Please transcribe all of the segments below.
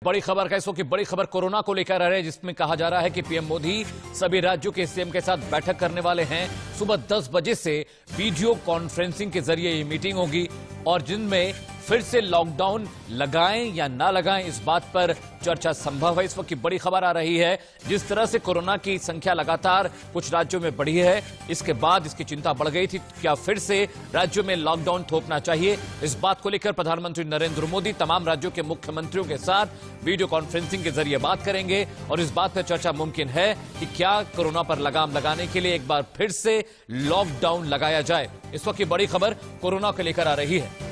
बड़ी खबर का इस वक्त की बड़ी खबर कोरोना को लेकर आ रही है, जिसमें कहा जा रहा है कि पीएम मोदी सभी राज्यों के सीएम के साथ बैठक करने वाले हैं। सुबह 10 बजे से वीडियो कॉन्फ्रेंसिंग के जरिए ये मीटिंग होगी और जिनमें फिर से लॉकडाउन लगाएं या ना लगाएं इस बात पर चर्चा संभव है। इस वक्त की बड़ी खबर आ रही है, जिस तरह से कोरोना की संख्या लगातार कुछ राज्यों में बढ़ी है, इसके बाद इसकी चिंता बढ़ गई थी। क्या फिर से राज्यों में लॉकडाउन थोपना चाहिए? इस बात को लेकर प्रधानमंत्री नरेंद्र मोदी तमाम राज्यों के मुख्यमंत्रियों के साथ वीडियो कॉन्फ्रेंसिंग के जरिए बात करेंगे और इस बात पर चर्चा मुमकिन है कि क्या कोरोना पर लगाम लगाने के लिए एक बार फिर से लॉकडाउन लगाया जाए। इस वक्त की बड़ी खबर कोरोना को लेकर आ रही है।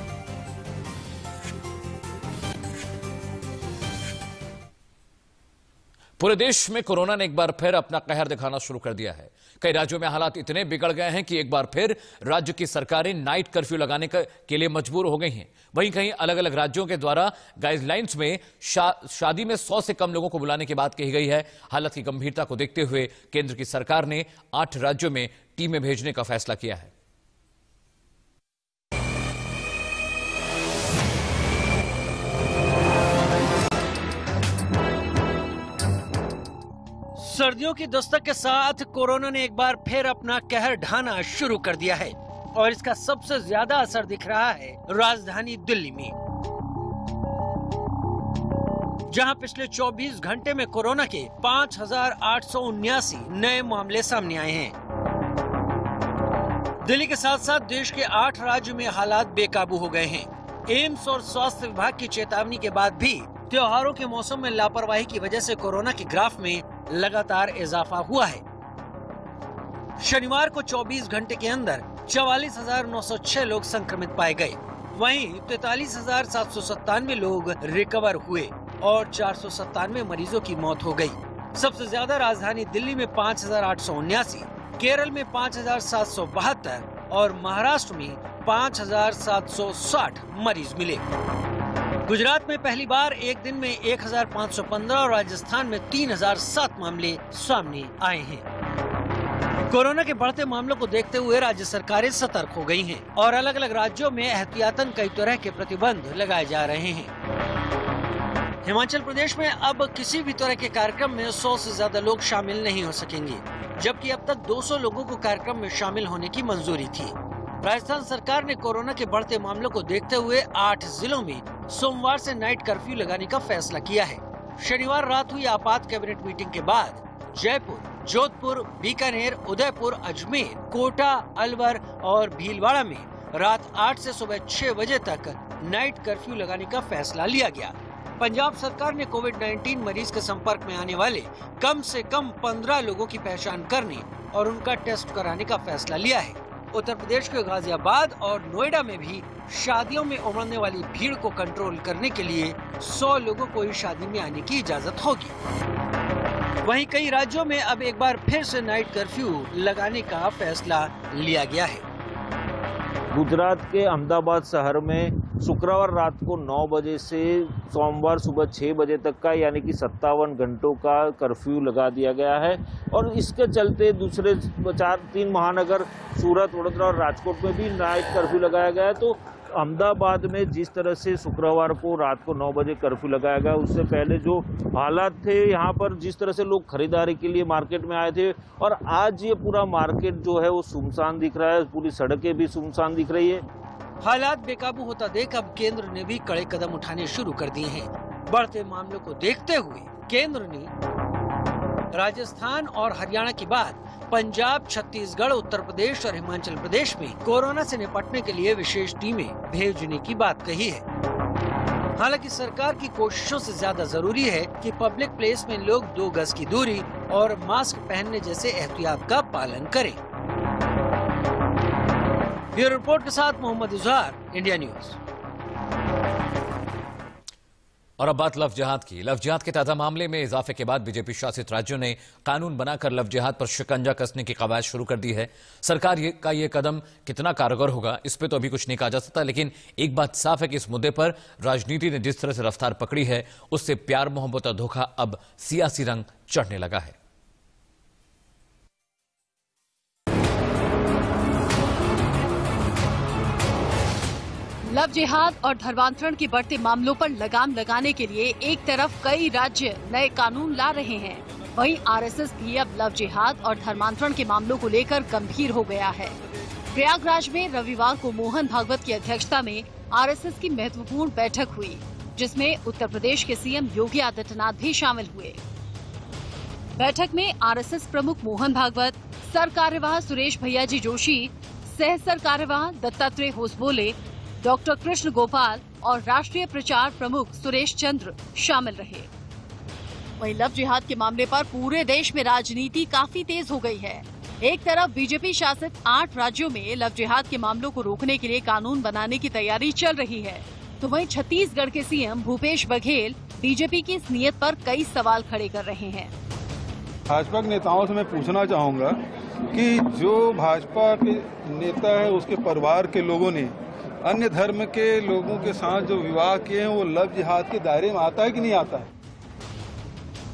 पूरे देश में कोरोना ने एक बार फिर अपना कहर दिखाना शुरू कर दिया है। कई राज्यों में हालात इतने बिगड़ गए हैं कि एक बार फिर राज्य की सरकारें नाइट कर्फ्यू लगाने के लिए मजबूर हो गई हैं। वहीं कहीं अलग अलग राज्यों के द्वारा गाइडलाइंस में शादी में 100 से कम लोगों को बुलाने की बात कही गई है। हालत की गंभीरता को देखते हुए केंद्र की सरकार ने 8 राज्यों में टीमें भेजने का फैसला किया है। सर्दियों की दस्तक के साथ कोरोना ने एक बार फिर अपना कहर ढाना शुरू कर दिया है और इसका सबसे ज्यादा असर दिख रहा है राजधानी दिल्ली में, जहां पिछले 24 घंटे में कोरोना के 5,879 नए मामले सामने आए हैं। दिल्ली के साथ साथ देश के 8 राज्यों में हालात बेकाबू हो गए हैं। एम्स और स्वास्थ्य विभाग की चेतावनी के बाद भी त्योहारों के मौसम में लापरवाही की वजह से कोरोना के ग्राफ में लगातार इजाफा हुआ है। शनिवार को 24 घंटे के अंदर 44,906 लोग संक्रमित पाए गए। वहीं 43,797 लोग रिकवर हुए और 497 मरीजों की मौत हो गई। सबसे ज्यादा राजधानी दिल्ली में 5,879, केरल में 5,772 और महाराष्ट्र में 5,760 मरीज मिले। गुजरात में पहली बार एक दिन में 1,515 और राजस्थान में 3,007 मामले सामने आए हैं। कोरोना के बढ़ते मामलों को देखते हुए राज्य सरकारें सतर्क हो गई हैं और अलग अलग राज्यों में एहतियातन कई तरह के प्रतिबंध लगाए जा रहे हैं। हिमाचल प्रदेश में अब किसी भी तरह के कार्यक्रम में 100 से ज्यादा लोग शामिल नहीं हो सकेंगे, जबकि अब तक 200 लोगों को कार्यक्रम में शामिल होने की मंजूरी थी। राजस्थान सरकार ने कोरोना के बढ़ते मामलों को देखते हुए 8 जिलों में सोमवार से नाइट कर्फ्यू लगाने का फैसला किया है। शनिवार रात हुई आपात कैबिनेट मीटिंग के बाद जयपुर, जोधपुर, बीकानेर, उदयपुर, अजमेर, कोटा, अलवर और भीलवाड़ा में रात 8 से सुबह 6 बजे तक नाइट कर्फ्यू लगाने का फैसला लिया गया। पंजाब सरकार ने कोविड-19 मरीज के संपर्क में आने वाले कम से कम 15 लोगों की पहचान करने और उनका टेस्ट कराने का फैसला लिया है। उत्तर प्रदेश के गाजियाबाद और नोएडा में भी शादियों में उमड़ने वाली भीड़ को कंट्रोल करने के लिए 100 लोगों को ही शादी में आने की इजाजत होगी। वहीं कई राज्यों में अब एक बार फिर से नाइट कर्फ्यू लगाने का फैसला लिया गया है। गुजरात के अहमदाबाद शहर में शुक्रवार रात को 9 बजे से सोमवार सुबह 6 बजे तक का यानी कि 57 घंटों का कर्फ्यू लगा दिया गया है और इसके चलते दूसरे 3 महानगर सूरत, वडोदरा और राजकोट में भी नाइट कर्फ्यू लगाया गया है। तो अहमदाबाद में जिस तरह से शुक्रवार को रात को 9 बजे कर्फ्यू लगाया गया, उससे पहले जो हालात थे यहाँ पर, जिस तरह से लोग खरीदारी के लिए मार्केट में आए थे और आज ये पूरा मार्केट जो है वो सुनसान दिख रहा है, पूरी सड़कें भी सुनसान दिख रही है। हालात बेकाबू होता देख अब केंद्र ने भी कड़े कदम उठाने शुरू कर दिए हैं। बढ़ते मामलों को देखते हुए केंद्र ने राजस्थान और हरियाणा के बाद पंजाब, छत्तीसगढ़, उत्तर प्रदेश और हिमाचल प्रदेश में कोरोना से निपटने के लिए विशेष टीमें भेजने की बात कही है। हालांकि सरकार की कोशिशों से ज्यादा जरूरी है कि पब्लिक प्लेस में लोग 2 गज की दूरी और मास्क पहनने जैसे एहतियात का पालन करें। ब्यूरो रिपोर्ट के साथ मोहम्मद इजहार, इंडिया न्यूज। और अब बात लव जिहाद की। लव जिहाद के ताजा मामले में इजाफे के बाद बीजेपी शासित राज्यों ने कानून बनाकर लव जिहाद पर शिकंजा कसने की कवायद शुरू कर दी है। सरकार का ये कदम कितना कारगर होगा, इस पे तो अभी कुछ नहीं कहा जा सकता, लेकिन एक बात साफ है कि इस मुद्दे पर राजनीति ने जिस तरह से रफ्तार पकड़ी है, उससे प्यार, मोहब्बत और धोखा अब सियासी रंग चढ़ने लगा है। लव जिहाद और धर्मांतरण के बढ़ते मामलों पर लगाम लगाने के लिए एक तरफ कई राज्य नए कानून ला रहे हैं, वहीं आरएसएस भी अब लव जिहाद और धर्मांतरण के मामलों को लेकर गंभीर हो गया है। प्रयागराज में रविवार को मोहन भागवत की अध्यक्षता में आरएसएस की महत्वपूर्ण बैठक हुई, जिसमें उत्तर प्रदेश के सीएम योगी आदित्यनाथ भी शामिल हुए। बैठक में आरएसएस प्रमुख मोहन भागवत, सरकार्यवाह सुरेश भैयाजी जोशी, सह सरकार्यवाह दत्तात्रेय होसबोले, डॉक्टर कृष्ण गोपाल और राष्ट्रीय प्रचार प्रमुख सुरेश चंद्र शामिल रहे। वहीं लव जिहाद के मामले पर पूरे देश में राजनीति काफी तेज हो गई है। एक तरफ बीजेपी शासित 8 राज्यों में लव जिहाद के मामलों को रोकने के लिए कानून बनाने की तैयारी चल रही है, तो वहीं छत्तीसगढ़ के सीएम भूपेश बघेल बीजेपी की इस नीयत पर कई सवाल खड़े कर रहे हैं। भाजपा के नेताओं से मैं पूछना चाहूंगा कि जो भाजपा के नेता है उसके परिवार के लोगों ने अन्य धर्म के लोगों के साथ जो विवाह किए हैं वो लव जिहाद के दायरे में आता है कि नहीं आता है?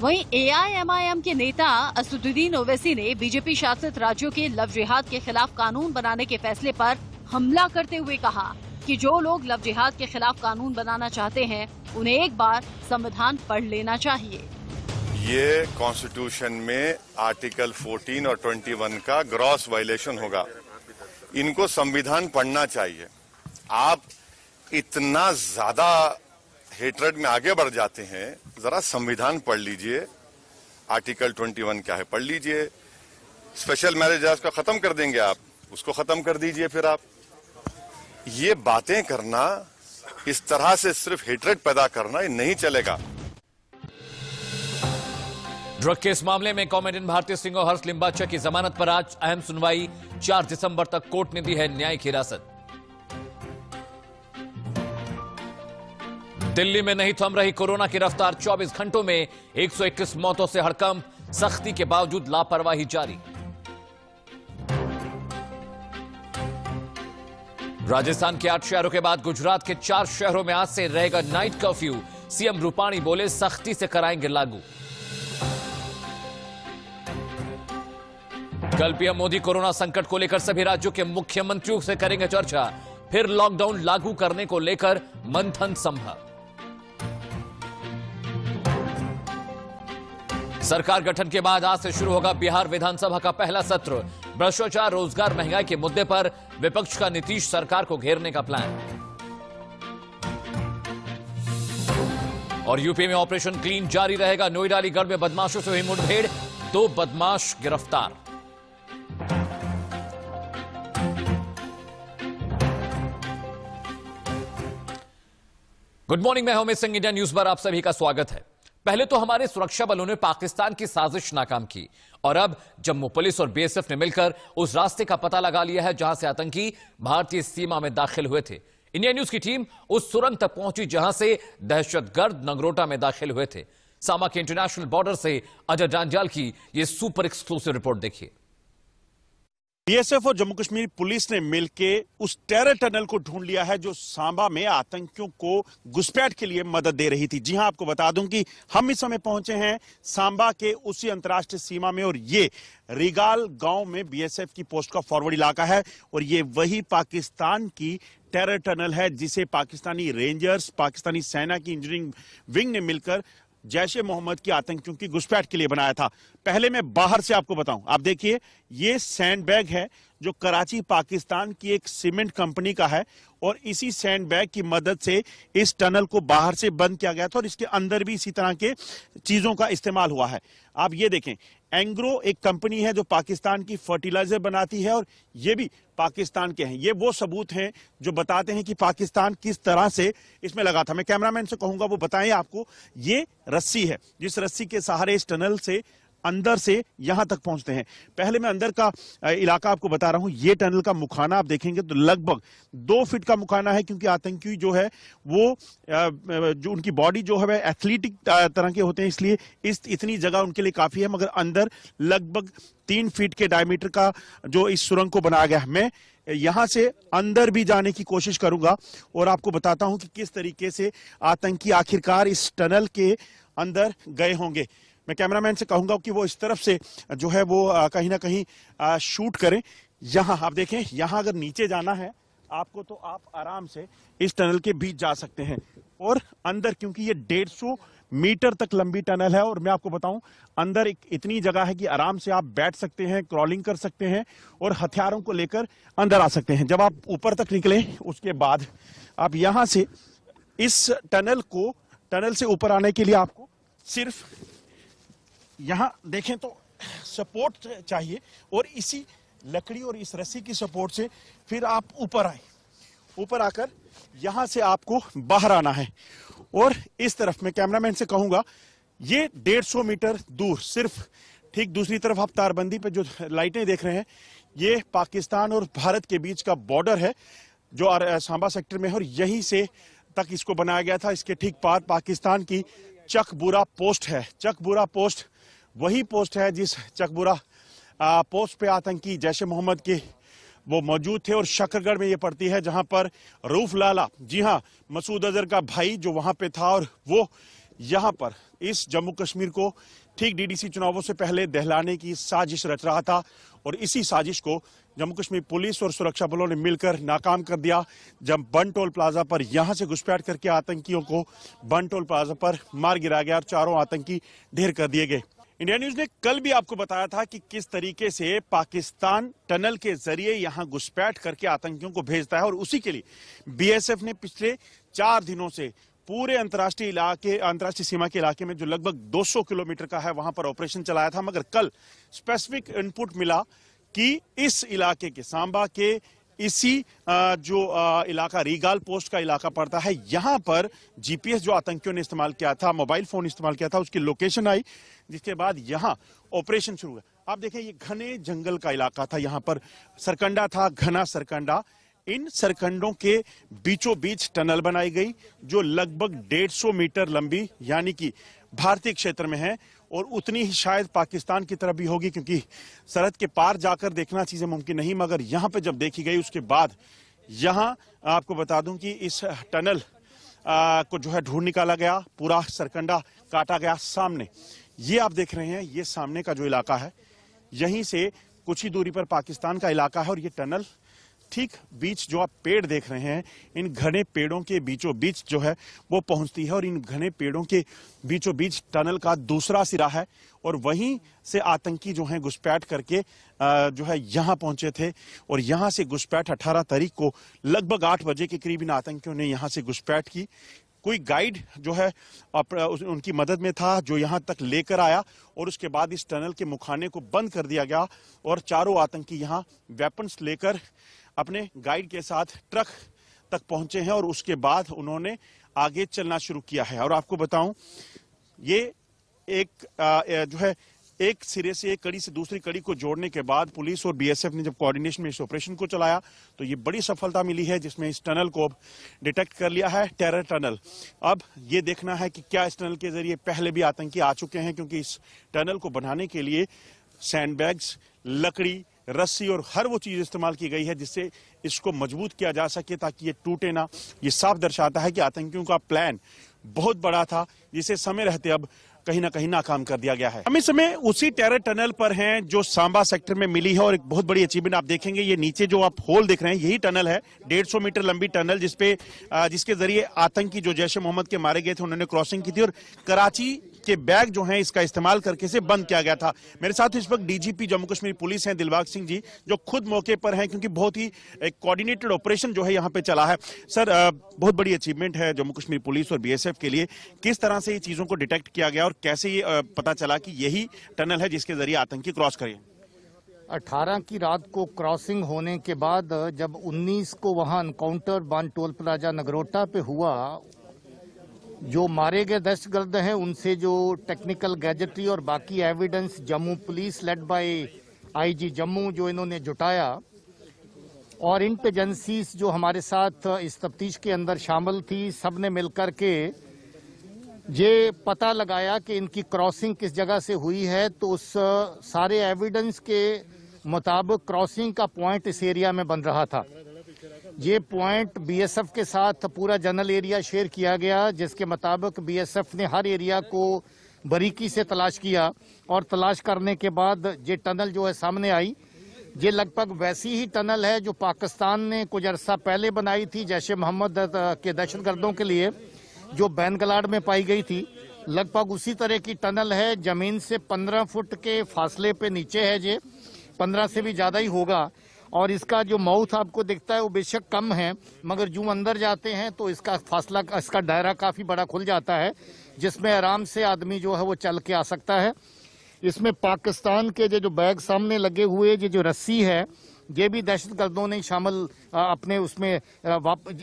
वहीं एआईएमआईएम के नेता असदुद्दीन ओवैसी ने बीजेपी शासित राज्यों के लव जिहाद के खिलाफ कानून बनाने के फैसले पर हमला करते हुए कहा कि जो लोग लव जिहाद के खिलाफ कानून बनाना चाहते हैं उन्हें एक बार संविधान पढ़ लेना चाहिए। ये कॉन्स्टिट्यूशन में आर्टिकल 14 और 21 का ग्रॉस वायलेशन होगा। इनको संविधान पढ़ना चाहिए। आप इतना ज्यादा हेट्रेड में आगे बढ़ जाते हैं, जरा संविधान पढ़ लीजिए। आर्टिकल 21 क्या है पढ़ लीजिए। स्पेशल मैरिज एक्ट को खत्म कर देंगे आप, उसको खत्म कर दीजिए। फिर आप ये बातें करना, इस तरह से सिर्फ हेट्रेड पैदा करना, ये नहीं चलेगा। ड्रग केस मामले में कॉमेडियन भारती सिंह और हर्ष लिम्बाचा की जमानत पर आज अहम सुनवाई। 4 दिसंबर तक कोर्ट ने दी है न्यायिक हिरासत। दिल्ली में नहीं थम रही कोरोना की रफ्तार, 24 घंटों में 121 मौतों से हड़कंप, सख्ती के बावजूद लापरवाही जारी। राजस्थान के 8 शहरों के बाद गुजरात के 4 शहरों में आज से रहेगा नाइट कर्फ्यू। सीएम रूपाणी बोले सख्ती से कराएंगे लागू। कल पीएम मोदी कोरोना संकट को लेकर सभी राज्यों के मुख्यमंत्रियों से करेंगे चर्चा। फिर लॉकडाउन लागू करने को लेकर मंथन संभव। सरकार गठन के बाद आज से शुरू होगा बिहार विधानसभा का पहला सत्र। भ्रष्टाचार, रोजगार, महंगाई के मुद्दे पर विपक्ष का नीतीश सरकार को घेरने का प्लान। और यूपी में ऑपरेशन क्लीन जारी रहेगा। नोएडा, अलीगढ़ में बदमाशों से हुई मुठभेड़, 2 बदमाश गिरफ्तार। गुड मॉर्निंग, मैं हूं अमित सिंह। इंडिया न्यूज पर आप सभी का स्वागत है। पहले तो हमारे सुरक्षा बलों ने पाकिस्तान की साजिश नाकाम की और अब जम्मू पुलिस और बीएसएफ ने मिलकर उस रास्ते का पता लगा लिया है जहां से आतंकी भारतीय सीमा में दाखिल हुए थे। इंडिया न्यूज की टीम उस सुरंग तक पहुंची जहां से दहशतगर्द नगरोटा में दाखिल हुए थे। सामा के इंटरनेशनल बॉर्डर से अजय डांजाल की यह सुपर एक्सक्लूसिव रिपोर्ट देखिए। बीएसएफ और जम्मू कश्मीर पुलिस ने मिलकर उस टेरर टनल को ढूंढ लिया है जो सांबा में आतंकियों को घुसपैठ के लिए मदद दे रही थी। जी हां, आपको बता दूं कि हम इस समय पहुंचे हैं सांबा के उसी अंतर्राष्ट्रीय सीमा में और ये रिगाल गांव में बीएसएफ की पोस्ट का फॉरवर्ड इलाका है और ये वही पाकिस्तान की टेरर टनल है जिसे पाकिस्तानी रेंजर्स, पाकिस्तानी सेना की इंजीनियरिंग विंग ने मिलकर जैश ए मोहम्मद की आतंकियों की घुसपैठ के लिए बनाया था। पहले मैं बाहर से आपको बताऊं, आप देखिए ये सैंडबैग है जो कराची पाकिस्तान की एक सीमेंट कंपनी का है और इसी सैंडबैग की मदद से इस टनल को बाहर से बंद किया गया था और इसके अंदर भी इसी तरह के चीजों का इस्तेमाल हुआ है। आप ये देखें, एंग्रो एक कंपनी है जो पाकिस्तान की फर्टिलाइजर बनाती है और ये भी पाकिस्तान के हैं। ये वो सबूत हैं जो बताते हैं कि पाकिस्तान किस तरह से इसमें लगा था। मैं कैमरामैन से कहूंगा वो बताएं आपको। ये रस्सी है जिस रस्सी के सहारे इस टनल से अंदर से यहां तक पहुंचते हैं। पहले मैं अंदर का इलाका आपको बता रहा हूं। ये टनल का मुखाना आप देखेंगे तो लगभग 2 फीट का मुखाना है क्योंकि आतंकी जो है वो जो उनकी बॉडी जो है एथलेटिक तरह के होते हैं, इसलिए इतनी जगह उनके लिए काफी है। मगर अंदर लगभग 3 फीट के डायमीटर का जो इस सुरंग को बनाया गया है। मैं यहां से अंदर भी जाने की कोशिश करूंगा और आपको बताता हूं कि किस तरीके से आतंकी आखिरकार इस टनल के अंदर गए होंगे। मैं कैमरामैन से कहूंगा कि वो इस तरफ से जो है वो कहीं ना कहीं शूट करें। यहां आप देखें, यहां अगर नीचे जाना है आपको तो आप आराम से इस टनल के बीच जा सकते हैं। और अंदर, क्योंकि ये 150 मीटर तक लंबी टनल है, और मैं आपको बताऊं अंदर एक इतनी जगह है कि आराम से आप बैठ सकते हैं, क्रॉलिंग कर सकते हैं और हथियारों को लेकर अंदर आ सकते हैं। जब आप ऊपर तक निकले उसके बाद आप यहां से इस टनल से ऊपर आने के लिए आपको सिर्फ यहां देखें तो सपोर्ट चाहिए, और इसी लकड़ी और इस रस्सी की सपोर्ट से फिर आप ऊपर आए। ऊपर आकर यहां से आपको बाहर आना है। और इस तरफ मैं कैमरामैन से कहूंगा, ये 150 मीटर दूर सिर्फ ठीक दूसरी तरफ आप तारबंदी पे जो लाइटें देख रहे हैं, ये पाकिस्तान और भारत के बीच का बॉर्डर है जो सांबा सेक्टर में है, और यहीं से तक इसको बनाया गया था। इसके ठीक पार पाकिस्तान की चकबूरा पोस्ट है। चकबूरा पोस्ट वही पोस्ट है जिस चकबूरा पोस्ट पे आतंकी जैश ए मोहम्मद के वो मौजूद थे, और शकरगढ़ में ये पड़ती है जहां पर रऊफ लाला, जी हां, मसूद अजहर का भाई जो वहां पे था, और वो यहां पर इस जम्मू कश्मीर को ठीक डीडीसी चुनावों से पहले दहलाने की साजिश रच रहा था। और इसी साजिश को जम्मू कश्मीर पुलिस और सुरक्षा बलों ने मिलकर नाकाम कर दिया, जब बन टोल प्लाजा पर यहां से घुसपैठ करके आतंकियों को बन टोल प्लाजा पर मार गिराया गया और चारों आतंकी ढेर कर दिए गए। इंडिया न्यूज ने कल भी आपको बताया था कि किस तरीके से पाकिस्तान टनल के जरिए यहां घुसपैठ करके आतंकियों को भेजता है, और उसी के लिए बीएसएफ ने पिछले 4 दिनों से पूरे अंतर्राष्ट्रीय सीमा के इलाके में जो लगभग 200 किलोमीटर का है वहां पर ऑपरेशन चलाया था। मगर कल स्पेसिफिक इनपुट मिला कि इस इलाके के सांबा के इसी जो इलाका रीगाल पोस्ट का इलाका पड़ता है, यहां पर जीपीएस जो आतंकियों ने इस्तेमाल किया था, मोबाइल फोन इस्तेमाल किया था, उसकी लोकेशन आई, जिसके बाद यहां ऑपरेशन शुरू हुआ। आप देखें ये घने जंगल का इलाका था, यहां पर सरकंडा था, घना सरकंडा। इन सरकंडों के बीचों बीच टनल बनाई गई जो लगभग 150 मीटर लंबी, यानी कि भारतीय क्षेत्र में है, और उतनी ही शायद पाकिस्तान की तरफ भी होगी, क्योंकि सरहद के पार जाकर देखना चीजें मुमकिन नहीं। मगर यहां पे जब देखी गई उसके बाद यहां आपको बता दूं कि इस टनल को जो है ढूंढ निकाला गया, पूरा सरकंडा काटा गया। सामने ये आप देख रहे हैं, ये सामने का जो इलाका है, यहीं से कुछ ही दूरी पर पाकिस्तान का इलाका है, और ये टनल ठीक बीच जो आप पेड़ देख रहे हैं, इन घने पेड़ों के बीचों बीच जो है वो पहुंचती है, और इन घने पेड़ों के बीचों बीच टनल का दूसरा सिरा है, और वहीं से आतंकी जो हैं घुसपैठ करके जो है यहां पहुंचे थे। और यहां से घुसपैठ 18 तारीख को लगभग 8 बजे के करीब इन आतंकियों ने यहां से घुसपैठ की। कोई गाइड जो है उनकी मदद में था जो यहां तक लेकर आया, और उसके बाद इस टनल के मुखाने को बंद कर दिया गया, और चारों आतंकी यहां वेपन्स लेकर अपने गाइड के साथ ट्रक तक पहुंचे हैं, और उसके बाद उन्होंने आगे चलना शुरू किया है। और आपको बताऊं, ये जो है एक सिरे से, एक कड़ी से दूसरी कड़ी को जोड़ने के बाद पुलिस और बीएसएफ ने जब कोऑर्डिनेशन में इस ऑपरेशन को चलाया तो ये बड़ी सफलता मिली है, जिसमें इस टनल को डिटेक्ट कर लिया है, टेरर टनल। अब ये देखना है कि क्या इस टनल के जरिए पहले भी आतंकी आ चुके हैं, क्योंकि इस टनल को बनाने के लिए सैंडबैग्स, लकड़ी, रस्सी और हर वो चीज इस्तेमाल की गई है जिससे इसको मजबूत किया जा सके ताकि ये टूटे ना। ये साफ दर्शाता है कि आतंकियों का प्लान बहुत बड़ा था, जिसे समय रहते अब कहीं ना कहीं नाकाम कर दिया गया है। हम इस समय उसी टेरर टनल पर हैं जो सांबा सेक्टर में मिली है, और एक बहुत बड़ी अचीवमेंट आप देखेंगे, ये नीचे जो आप होल देख रहे हैं यही टनल है, 150 मीटर लंबी टनल, जिसके जरिए आतंकी जो जैश ए मोहम्मद के मारे गए थे उन्होंने क्रॉसिंग की थी, और कराची के बैग जो हैं इसका इस्तेमाल करके इसे बंद किया गया था। मेरे साथ इस वक्त डीजीपी जम्मू कश्मीर पुलिस हैं दिलबाग सिंह जी, जो खुद मौके पर हैं, क्योंकि बहुत ही एक कोऑर्डिनेटेड ऑपरेशन जो है यहाँ पे चला है। सर, बहुत बड़ी अचीवमेंट है जम्मू कश्मीर पुलिस और बीएसएफ के लिए, किस तरह से ये चीजों को डिटेक्ट किया गया और कैसे ये पता चला कि यही टनल है जिसके जरिए आतंकी क्रॉस करें? 18 की रात को क्रॉसिंग होने के बाद जब 19 को वहां एनकाउंटर बन टोल प्लाजा नगरोटा पे हुआ, जो मारे गए दहशतगर्द हैं उनसे जो टेक्निकल गैजेटरी और बाकी evidence Jammu police led by IG Jammu जो इन्होंने जुटाया, और इंटेलिजेंसीज जो हमारे साथ इस तफ्तीश के अंदर शामिल थी, सब ने मिलकर के ये पता लगाया कि इनकी क्रॉसिंग किस जगह से हुई है। तो उस सारे एविडेंस के मुताबिक क्रॉसिंग का पॉइंट इस एरिया में बन रहा था। ये पॉइंट बीएसएफ के साथ पूरा जनरल एरिया शेयर किया गया, जिसके मुताबिक बीएसएफ ने हर एरिया को बारीकी से तलाश किया, और तलाश करने के बाद ये टनल जो है सामने आई, ये लगभग वैसी ही टनल है जो पाकिस्तान ने कुछ अरसा पहले बनाई थी जैश ए मोहम्मद के दहशतगर्दों के लिए, जो बैनगलाड में पाई गई थी। लगभग उसी तरह की टनल है, जमीन से 15 फुट के फासले पे नीचे है, ये 15 से भी ज़्यादा ही होगा। और इसका जो माउथ आपको दिखता है वो बेशक कम है, मगर जो अंदर जाते हैं तो इसका फासला, इसका दायरा काफ़ी बड़ा खुल जाता है, जिसमें आराम से आदमी जो है वो चल के आ सकता है। इसमें पाकिस्तान के जो बैग सामने लगे हुए जो रस्सी है, ये भी दहशतगर्दों ने शामिल अपने उसमें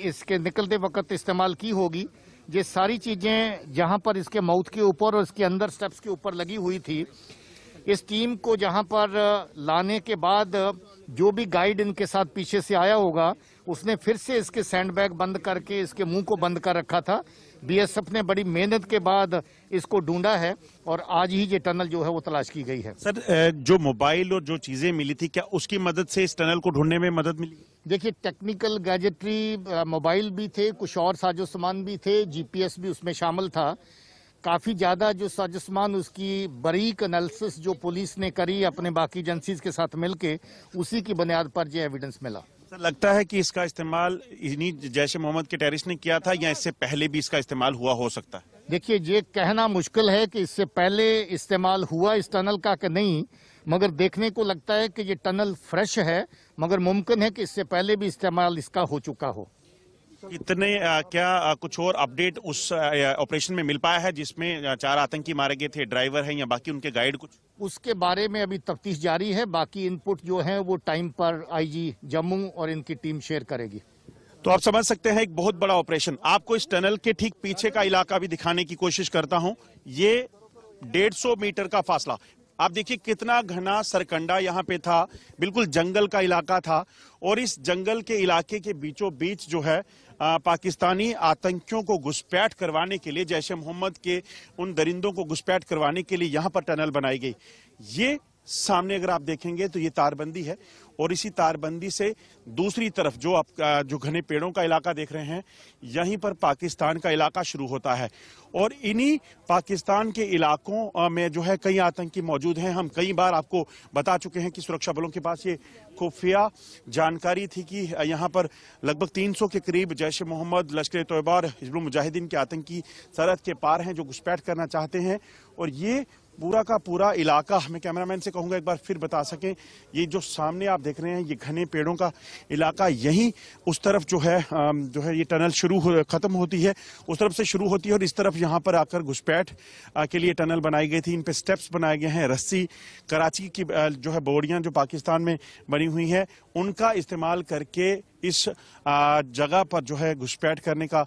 इसके निकलते वक्त इस्तेमाल की होगी। ये सारी चीज़ें जहां पर इसके माउथ के ऊपर और इसके अंदर स्टेप्स के ऊपर लगी हुई थी। इस टीम को जहां पर लाने के बाद जो भी गाइड इनके साथ पीछे से आया होगा, उसने फिर से इसके सैंडबैग बंद करके इसके मुंह को बंद कर रखा था। बीएसएफ ने बड़ी मेहनत के बाद इसको ढूंढा है और आज ही ये टनल जो है वो तलाश की गई है। सर, जो मोबाइल और जो चीजें मिली थी, क्या उसकी मदद से इस टनल को ढूंढने में मदद मिली? देखिए, टेक्निकल गैजेटरी, मोबाइल भी थे, कुछ और साजो सामान भी थे, जीपीएस भी उसमें शामिल था। काफी ज्यादा जो साजो सामान, उसकी बारीक एनालिसिस जो पुलिस ने करी अपने बाकी एजेंसीज के साथ मिलके, उसी की बुनियाद पर जो एविडेंस मिला। सर, लगता है कि इसका इस्तेमाल इन्हीं जैश ए मोहम्मद के टेररिस्ट ने किया था या इससे पहले भी इसका इस्तेमाल हुआ हो सकता है? देखिए, ये कहना मुश्किल है कि इससे पहले इस्तेमाल हुआ इस टनल का कि नहीं, मगर देखने को लगता है कि ये टनल फ्रेश है, मगर मुमकिन है कि इससे पहले भी इस्तेमाल इसका हो चुका हो। इतने क्या कुछ और अपडेट उस ऑपरेशन में मिल पाया है जिसमें 4 आतंकी मारे गए थे? ड्राइवर हैं या बाकी उनके गाइड कुछ? उसके बारे में अभी तफ्तीश जारी है। बाकी इनपुट जो है वो टाइम पर आईजी जम्मू और इनकी टीम शेयर करेगी। तो आप समझ सकते हैं, एक बहुत बड़ा ऑपरेशन। आपको इस टनल के ठीक पीछे का इलाका भी दिखाने की कोशिश करता हूं। ये 150 मीटर का फासला, आप देखिए कितना घना सरकंडा यहाँ पे था, बिल्कुल जंगल का इलाका था। और इस जंगल के इलाके के बीचों बीच जो है पाकिस्तानी आतंकियों को घुसपैठ करवाने के लिए, जैश ए मोहम्मद के उन दरिंदों को घुसपैठ करवाने के लिए यहाँ पर टनल बनाई गई। ये सामने अगर आप देखेंगे तो ये तारबंदी है और इसी तारबंदी से दूसरी तरफ जो आप जो घने पेड़ों का इलाका देख रहे हैं, यहीं पर पाकिस्तान का इलाका शुरू होता है। और इन्हीं पाकिस्तान के इलाकों में जो है कई आतंकी मौजूद हैं। हम कई बार आपको बता चुके हैं कि सुरक्षा बलों के पास ये खुफिया जानकारी थी कि यहाँ पर लगभग 300 के करीब जैश ए मोहम्मद, लश्कर ए तोयबा और हिजबुल मुजाहिदीन के आतंकी सरहद के पार हैं जो घुसपैठ करना चाहते हैं। और ये पूरा का पूरा इलाका, मैं कैमरामैन से कहूंगा एक बार फिर बता सकें, ये जो सामने आप देख रहे हैं ये घने पेड़ों का इलाका, यहीं उस तरफ जो है ये टनल खत्म होती है, उस तरफ से शुरू होती है और इस तरफ यहाँ पर आकर घुसपैठ के लिए टनल बनाई गई थी। इन पे स्टेप्स बनाए गए हैं, रस्सी, कराची की जो है बोरियां जो पाकिस्तान में बनी हुई है, उनका इस्तेमाल करके इस जगह पर जो है घुसपैठ करने का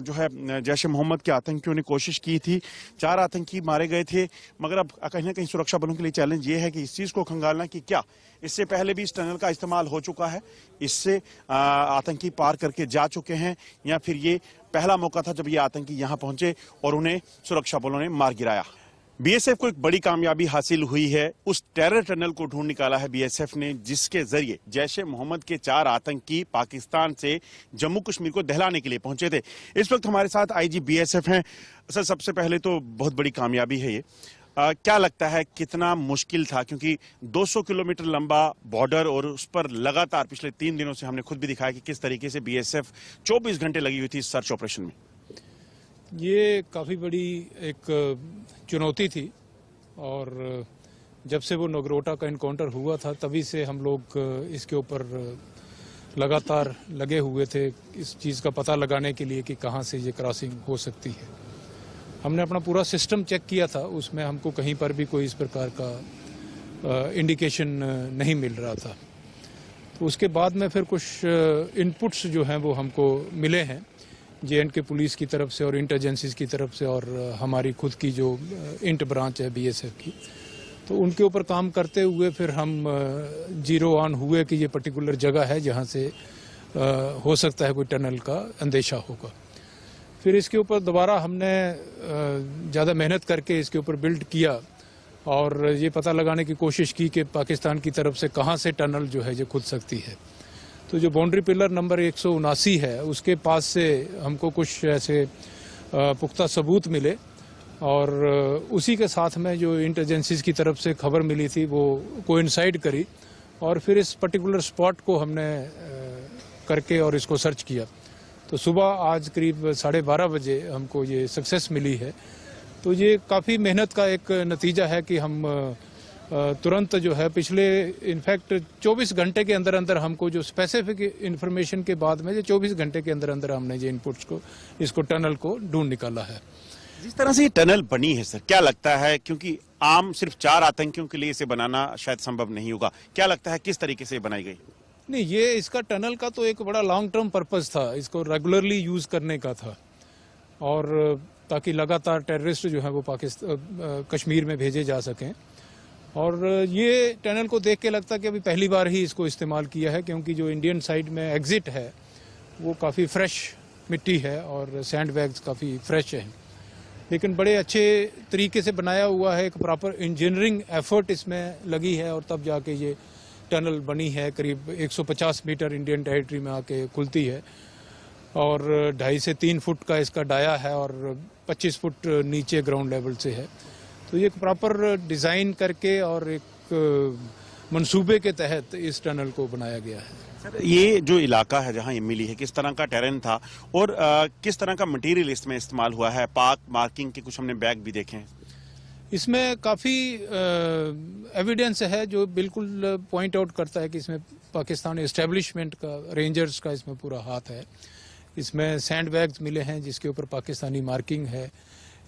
जो है जैश ए मोहम्मद के आतंकियों ने कोशिश की थी। 4 आतंकी मारे गए थे, मगर अब कहीं ना कहीं सुरक्षा बलों के लिए चैलेंज ये है कि इस चीज को खंगालना कि क्या इससे पहले भी इस टनल का इस्तेमाल हो चुका है, इससे आतंकी पार करके जा चुके हैं, या फिर ये पहला मौका था जब ये आतंकी यहाँ पहुंचे और उन्हें सुरक्षा बलों ने मार गिराया। बीएसएफ को एक बड़ी कामयाबी हासिल हुई है। उस टेरर टनल को ढूंढ निकाला है बीएसएफ ने, जिसके जरिए जैश ए मोहम्मद के 4 आतंकी पाकिस्तान से जम्मू कश्मीर को दहलाने के लिए पहुंचे थे। इस वक्त हमारे साथ आईजी बीएसएफ हैं। सर, सबसे पहले तो बहुत बड़ी कामयाबी है ये। क्या लगता है कितना मुश्किल था, क्योंकि 200 किलोमीटर लंबा बॉर्डर और उस पर लगातार पिछले 3 दिनों से हमने खुद भी दिखाया कि किस तरीके से बीएसएफ 24 घंटे लगी हुई थी इस सर्च ऑपरेशन में। ये काफ़ी बड़ी एक चुनौती थी और जब से वो नगरोटा का इनकाउंटर हुआ था तभी से हम लोग इसके ऊपर लगातार लगे हुए थे, इस चीज़ का पता लगाने के लिए कि कहाँ से ये क्रॉसिंग हो सकती है। हमने अपना पूरा सिस्टम चेक किया था, उसमें हमको कहीं पर भी कोई इस प्रकार का इंडिकेशन नहीं मिल रहा था। तो उसके बाद में फिर कुछ इनपुट्स जो हैं वो हमको मिले हैं J&K पुलिस की तरफ से और इंटर एजेंसीज की तरफ से और हमारी खुद की जो इंट ब्रांच है बीएसएफ की, तो उनके ऊपर काम करते हुए फिर हम जीरो ऑन हुए कि ये पर्टिकुलर जगह है जहाँ से हो सकता है कोई टनल का अंदेशा होगा। फिर इसके ऊपर दोबारा हमने ज़्यादा मेहनत करके इसके ऊपर बिल्ड किया और ये पता लगाने की कोशिश की कि पाकिस्तान की तरफ से कहाँ से टनल जो है ये खुद सकती है। तो जो बाउंड्री पिलर नंबर 179 है उसके पास से हमको कुछ ऐसे पुख्ता सबूत मिले और उसी के साथ में जो इंटेलिजेंसीज की तरफ से खबर मिली थी वो कोइंसाइड करी और फिर इस पर्टिकुलर स्पॉट को हमने करके और इसको सर्च किया। तो सुबह आज करीब 12:30 बजे हमको ये सक्सेस मिली है। तो ये काफ़ी मेहनत का एक नतीजा है कि हम तुरंत जो है पिछले इनफैक्ट 24 घंटे के अंदर अंदर हमको जो स्पेसिफिक इन्फॉर्मेशन के बाद में 24 घंटे के अंदर अंदर हमने ये इनपुट्स को इसको टनल को ढूंढ निकाला है। जिस तरह से ये टनल बनी है सर, क्या लगता है, क्योंकि आम सिर्फ 4 आतंकियों के लिए इसे बनाना शायद संभव नहीं होगा, क्या लगता है किस तरीके से बनाई गई? नहीं, ये इसका टनल का तो एक बड़ा लॉन्ग टर्म पर्पस था, इसको रेगुलरली यूज करने का था और ताकि लगातार टेररिस्ट जो है वो पाकिस्तान कश्मीर में भेजे जा सकें। और ये टनल को देख के लगता है कि अभी पहली बार ही इसको इस्तेमाल किया है, क्योंकि जो इंडियन साइड में एग्जिट है वो काफ़ी फ्रेश मिट्टी है और सैंड बैग्स काफ़ी फ्रेश हैं, लेकिन बड़े अच्छे तरीके से बनाया हुआ है। एक प्रॉपर इंजीनियरिंग एफर्ट इसमें लगी है और तब जाके ये टनल बनी है। करीब 150 मीटर इंडियन टेरिटरी में आके खुलती है और 2.5 से 3 फुट का इसका डाया है और 25 फुट नीचे ग्राउंड लेवल से है। तो ये एक प्रॉपर डिज़ाइन करके और एक मंसूबे के तहत इस टनल को बनाया गया है। सर, ये जो इलाका है जहां ये मिली है, किस तरह का टेरेन था और किस तरह का मटेरियल इसमें इस्तेमाल हुआ है? पाक मार्किंग के कुछ हमने बैग भी देखे हैं। इसमें काफ़ी एविडेंस है जो बिल्कुल पॉइंट आउट करता है कि इसमें पाकिस्तान एस्टेब्लिशमेंट का, रेंजर्स का इसमें पूरा हाथ है। इसमें सैंड बैग्स मिले हैं जिसके ऊपर पाकिस्तानी मार्किंग है।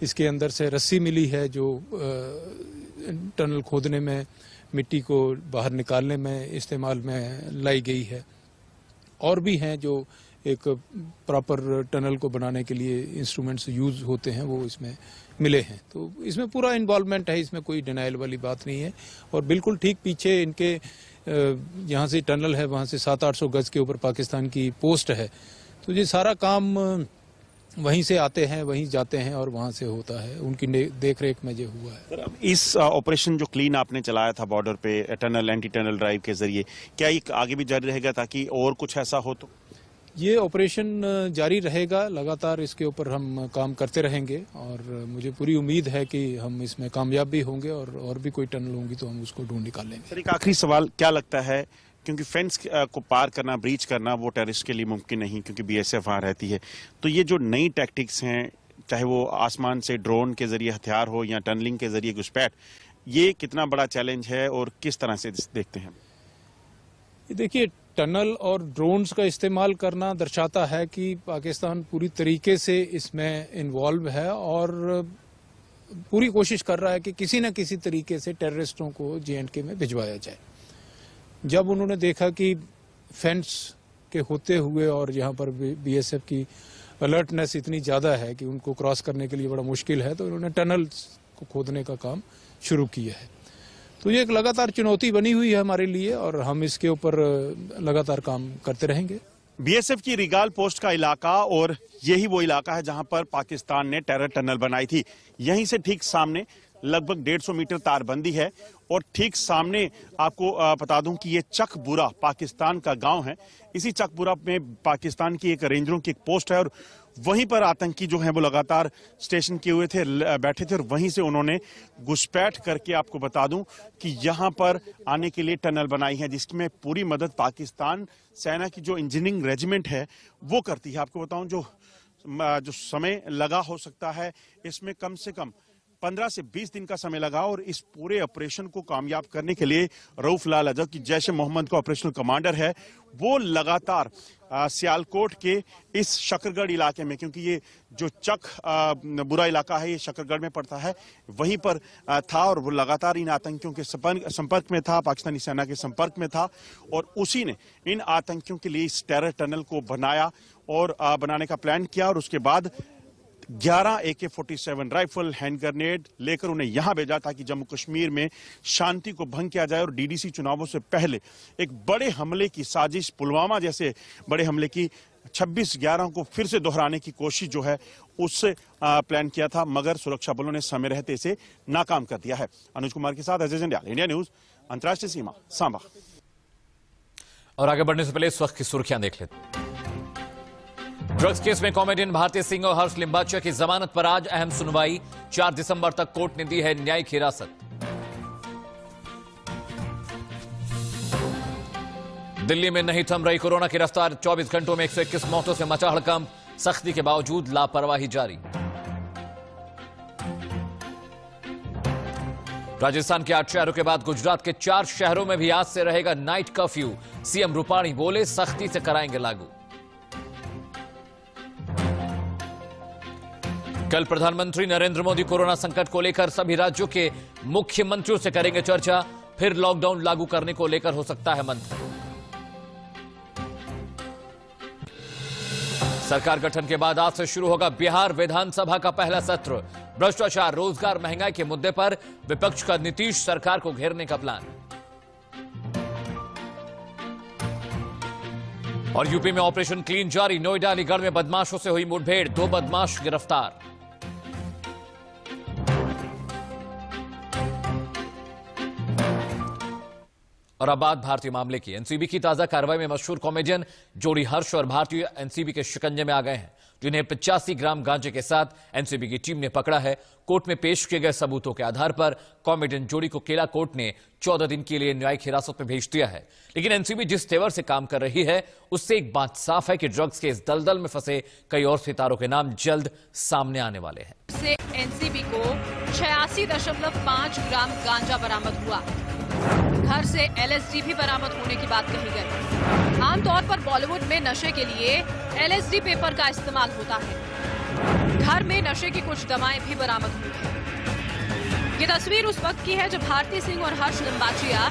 इसके अंदर से रस्सी मिली है जो टनल खोदने में, मिट्टी को बाहर निकालने में इस्तेमाल में लाई गई है। और भी हैं जो एक प्रॉपर टनल को बनाने के लिए इंस्ट्रूमेंट्स यूज होते हैं, वो इसमें मिले हैं। तो इसमें पूरा इन्वॉल्वमेंट है, इसमें कोई डिनाइल वाली बात नहीं है। और बिल्कुल ठीक पीछे इनके यहाँ से टनल है, वहाँ से 700-800 गज के ऊपर पाकिस्तान की पोस्ट है। तो ये सारा काम वहीं से आते हैं, वहीं जाते हैं और वहाँ से होता है, उनकी देख रेख में ये हुआ है। इस ऑपरेशन जो क्लीन आपने चलाया था बॉर्डर पे टनल, एंटी टनल ड्राइव के जरिए, क्या ये आगे भी जारी रहेगा ताकि और कुछ ऐसा हो? तो ये ऑपरेशन जारी रहेगा, लगातार इसके ऊपर हम काम करते रहेंगे और मुझे पूरी उम्मीद है कि हम इसमें कामयाब भी होंगे और भी कोई टनल होंगी तो हम उसको ढूंढ निकाल लेंगे। सर, एक आखिरी सवाल, क्या लगता है, क्योंकि फेंस को पार करना, ब्रीच करना वो टेररिस्ट के लिए मुमकिन नहीं क्योंकि बीएसएफ वहाँ रहती है, तो ये जो नई टैक्टिक्स हैं, चाहे वो आसमान से ड्रोन के जरिए हथियार हो या टनलिंग के जरिए घुसपैठ, ये कितना बड़ा चैलेंज है और किस तरह से देखते हैं? देखिए, टनल और ड्रोन्स का इस्तेमाल करना दर्शाता है कि पाकिस्तान पूरी तरीके से इसमें इन्वॉल्व है और पूरी कोशिश कर रहा है कि किसी न किसी तरीके से टेररिस्टों को JNK में भिजवाया जाए। जब उन्होंने देखा कि फेंस के होते हुए और यहाँ पर BSF की अलर्टनेस इतनी ज़्यादा है कि उनको क्रॉस करने के लिए बड़ा मुश्किल है, तो उन्होंने टनल को खोदने का काम शुरू किया है। तो ये एक लगातार चुनौती बनी हुई है हमारे लिए और हम इसके ऊपर लगातार काम करते रहेंगे। BSF की रिगाल पोस्ट का इलाका और यही वो इलाका है जहां पर पाकिस्तान ने टेरर टनल बनाई थी। यहीं से ठीक सामने लगभग 150 मीटर तारबंदी है और ठीक सामने आपको बता दूं कि ये चकबुरा पाकिस्तान का गांव है। इसी चकबुरा में पाकिस्तान की एक रेंजरों की एक पोस्ट है और वहीं पर आतंकी जो हैं वो लगातार स्टेशन किए हुए थे, बैठे थे और वहीं से उन्होंने घुसपैठ करके, आपको बता दूं कि यहां पर आने के लिए टनल बनाई है जिसमें पूरी मदद पाकिस्तान सेना की जो इंजीनियरिंग रेजिमेंट है वो करती है। आपको बताऊं जो समय लगा हो सकता है इसमें कम से कम 15 से 20 दिन का समय लगा और इस पूरे ऑपरेशन को कामयाब करने के लिए रऊफ लाल अजहर की जैश-ए-मोहम्मद का ऑपरेशनल कमांडर है, वो लगातार सियालकोट के इस शकरगढ़ इलाके में, क्योंकि ये जो बुरा इलाका है ये शकरगढ़ में पड़ता है, वहीं पर था और वो लगातार इन आतंकियों के संपर्क में था, पाकिस्तानी सेना के संपर्क में था और उसी ने इन आतंकियों के लिए इस टेरर टनल को बनाया और बनाने का प्लान किया और उसके बाद 11 AK-47 राइफल, हैंड ग्रेनेड लेकर उन्हें यहां भेजा ताकि जम्मू कश्मीर में शांति को भंग किया जाए और DDC चुनावों से पहले एक बड़े हमले की साजिश, पुलवामा जैसे बड़े हमले की 26/11 को फिर से दोहराने की कोशिश जो है उससे प्लान किया था, मगर सुरक्षा बलों ने समय रहते इसे नाकाम कर दिया है। अनुज कुमार के साथ अजय जंडियाल, इंडिया न्यूज, अंतर्राष्ट्रीय सीमा, सांबा। और आगे बढ़ने से पहले इस वक्त की सुर्खियां देख लेते। ड्रग्स केस में कॉमेडियन भारती सिंह और हर्ष लिम्बाचिया की जमानत पर आज अहम सुनवाई। 4 दिसंबर तक कोर्ट ने दी है न्यायिक हिरासत। दिल्ली में नहीं थम रही कोरोना की रफ्तार। 24 घंटों में 121 मौतों से मचा हड़कंप। सख्ती के बावजूद लापरवाही जारी। राजस्थान के 8 शहरों के बाद गुजरात के 4 शहरों में भी आज से रहेगा नाइट कर्फ्यू। सीएम रूपाणी बोले, सख्ती से कराएंगे लागू। कल प्रधानमंत्री नरेंद्र मोदी कोरोना संकट को लेकर सभी राज्यों के मुख्यमंत्रियों से करेंगे चर्चा। फिर लॉकडाउन लागू करने को लेकर हो सकता है मंथन। सरकार गठन के बाद आज से शुरू होगा बिहार विधानसभा का पहला सत्र। भ्रष्टाचार, रोजगार, महंगाई के मुद्दे पर विपक्ष का नीतीश सरकार को घेरने का प्लान। और यूपी में ऑपरेशन क्लीन जारी। नोएडा, अलीगढ़ में बदमाशों से हुई मुठभेड़। 2 बदमाश गिरफ्तार। और अब बात भारतीय मामले की। एनसीबी की ताजा कार्रवाई में मशहूर कॉमेडियन जोड़ी हर्ष और भारतीय एनसीबी के शिकंजे में आ गए हैं, जिन्हें 85 ग्राम गांजे के साथ एनसीबी की टीम ने पकड़ा है। कोर्ट में पेश किए गए सबूतों के आधार पर कॉमेडियन जोड़ी को केला कोर्ट ने 14 दिन के लिए न्यायिक हिरासत में भेज दिया है। लेकिन एनसीबी जिस तेवर से काम कर रही है, उससे एक बात साफ है कि ड्रग्स के इस दलदल में फंसे कई और सितारों के नाम जल्द सामने आने वाले हैं। से एनसीबी को 86.5 ग्राम गांजा बरामद हुआ। घर से एलएसडी भी बरामद होने की बात कही गई। आमतौर पर बॉलीवुड में नशे के लिए एलएसडी पेपर का इस्तेमाल होता है। घर में नशे की कुछ दवाएं भी बरामद हुई हैं। ये तस्वीर उस वक्त की है जब भारती सिंह और हर्ष लिम्बाचिया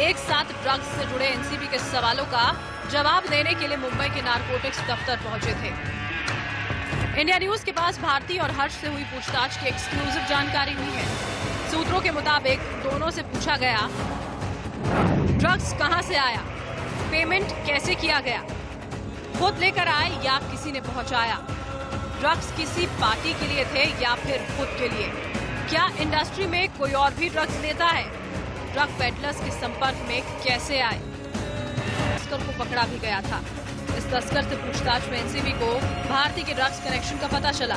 एक साथ ड्रग्स से जुड़े एनसीबी के सवालों का जवाब देने के लिए मुंबई के नारकोटिक्स दफ्तर पहुंचे थे। इंडिया न्यूज के पास भारती और हर्ष से हुई पूछताछ की एक्सक्लूसिव जानकारी हुई है। सूत्रों के मुताबिक दोनों से पूछा गया, ड्रग्स कहां से आया, पेमेंट कैसे किया गया, खुद लेकर आए या किसी ने पहुंचाया, ड्रग्स किसी पार्टी के लिए थे या फिर खुद के लिए, क्या इंडस्ट्री में कोई और भी ड्रग्स लेता है, ड्रग पेडलर्स के संपर्क में कैसे आए। तस्कर को पकड़ा भी गया था। इस तस्कर से पूछताछ में एनसीबी को भारती के ड्रग्स कनेक्शन का पता चला,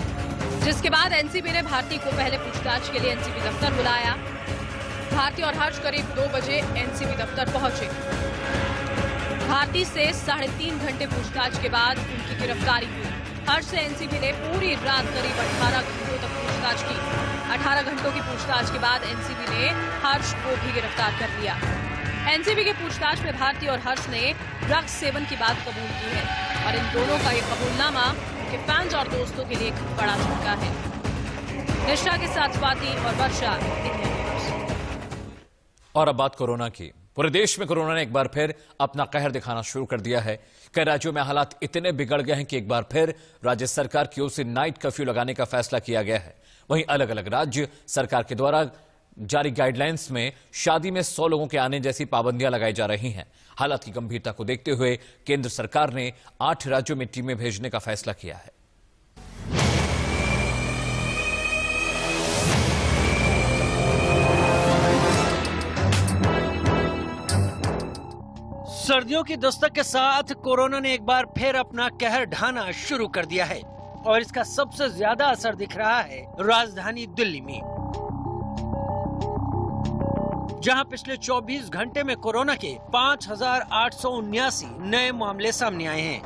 जिसके बाद एनसीबी ने भारती को पहले पूछताछ के लिए एनसीबी दफ्तर बुलाया। भारती और हर्ष करीब 2 बजे एनसीबी दफ्तर पहुंचे। भारती से 3.5 घंटे पूछताछ के बाद उनकी गिरफ्तारी हुई। हर्ष से एनसीबी ने पूरी रात करीब 18 घंटों तक पूछताछ की। 18 घंटों की पूछताछ के बाद एनसीबी ने हर्ष को भी गिरफ्तार कर लिया। एनसीबी की पूछताछ में भारती और हर्ष ने ड्रग्स सेवन की बात कबूल की है और इन दोनों का ये कबूलनामा उनके फैंस और दोस्तों के लिए एक बड़ा झटका है। निष्ठा के साथ स्वाति और वर्षा। और अब बात कोरोना की। पूरे देश में कोरोना ने एक बार फिर अपना कहर दिखाना शुरू कर दिया है। कई राज्यों में हालात इतने बिगड़ गए हैं कि एक बार फिर राज्य सरकार की ओर से नाइट कर्फ्यू लगाने का फैसला किया गया है। वहीं अलग अलग राज्य सरकार के द्वारा जारी गाइडलाइंस में शादी में 100 लोगों के आने जैसी पाबंदियां लगाई जा रही हैं। हालात की गंभीरता को देखते हुए केंद्र सरकार ने 8 राज्यों में टीमें भेजने का फैसला किया है। सर्दियों की दस्तक के साथ कोरोना ने एक बार फिर अपना कहर ढाना शुरू कर दिया है और इसका सबसे ज्यादा असर दिख रहा है राजधानी दिल्ली में, जहां पिछले 24 घंटे में कोरोना के 5,879 नए मामले सामने आए हैं।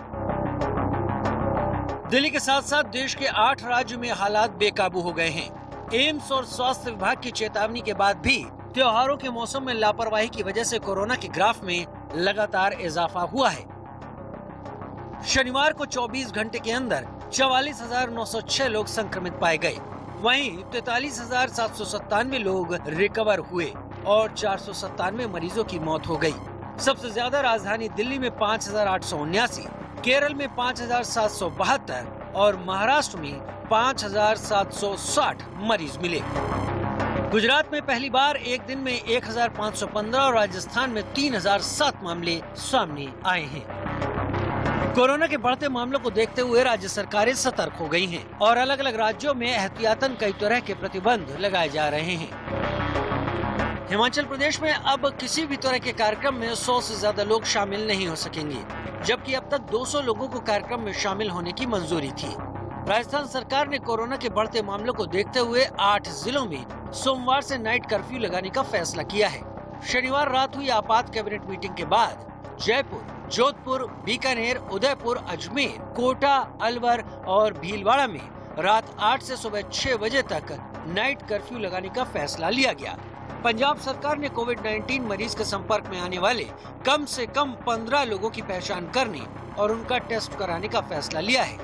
दिल्ली के साथ साथ देश के 8 राज्यों में हालात बेकाबू हो गए हैं। एम्स और स्वास्थ्य विभाग की चेतावनी के बाद भी त्योहारों के मौसम में लापरवाही की वजह से कोरोना के ग्राफ में लगातार इजाफा हुआ है। शनिवार को 24 घंटे के अंदर 44,906 लोग संक्रमित पाए गए। वहीं 43,797 लोग रिकवर हुए और 497 मरीजों की मौत हो गई। सबसे ज्यादा राजधानी दिल्ली में 5,879, केरल में 5,772 और महाराष्ट्र में 5,760 मरीज मिले। गुजरात में पहली बार एक दिन में 1,515 और राजस्थान में 3,007 मामले सामने आए हैं। कोरोना के बढ़ते मामलों को देखते हुए राज्य सरकारें सतर्क हो गई हैं और अलग अलग राज्यों में एहतियातन कई तरह के प्रतिबंध लगाए जा रहे हैं। हिमाचल प्रदेश में अब किसी भी तरह के कार्यक्रम में 100 से ज्यादा लोग शामिल नहीं हो सकेंगे, जबकि अब तक 200 लोगों को कार्यक्रम में शामिल होने की मंजूरी थी। राजस्थान सरकार ने कोरोना के बढ़ते मामलों को देखते हुए 8 जिलों में सोमवार से नाइट कर्फ्यू लगाने का फैसला किया है। शनिवार रात हुई आपात कैबिनेट मीटिंग के बाद जयपुर, जोधपुर, बीकानेर, उदयपुर, अजमेर, कोटा, अलवर और भीलवाड़ा में रात 8 से सुबह 6 बजे तक नाइट कर्फ्यू लगाने का फैसला लिया गया। पंजाब सरकार ने कोविड-19 मरीज के संपर्क में आने वाले कम से कम 15 लोगों की पहचान करने और उनका टेस्ट कराने का फैसला लिया है।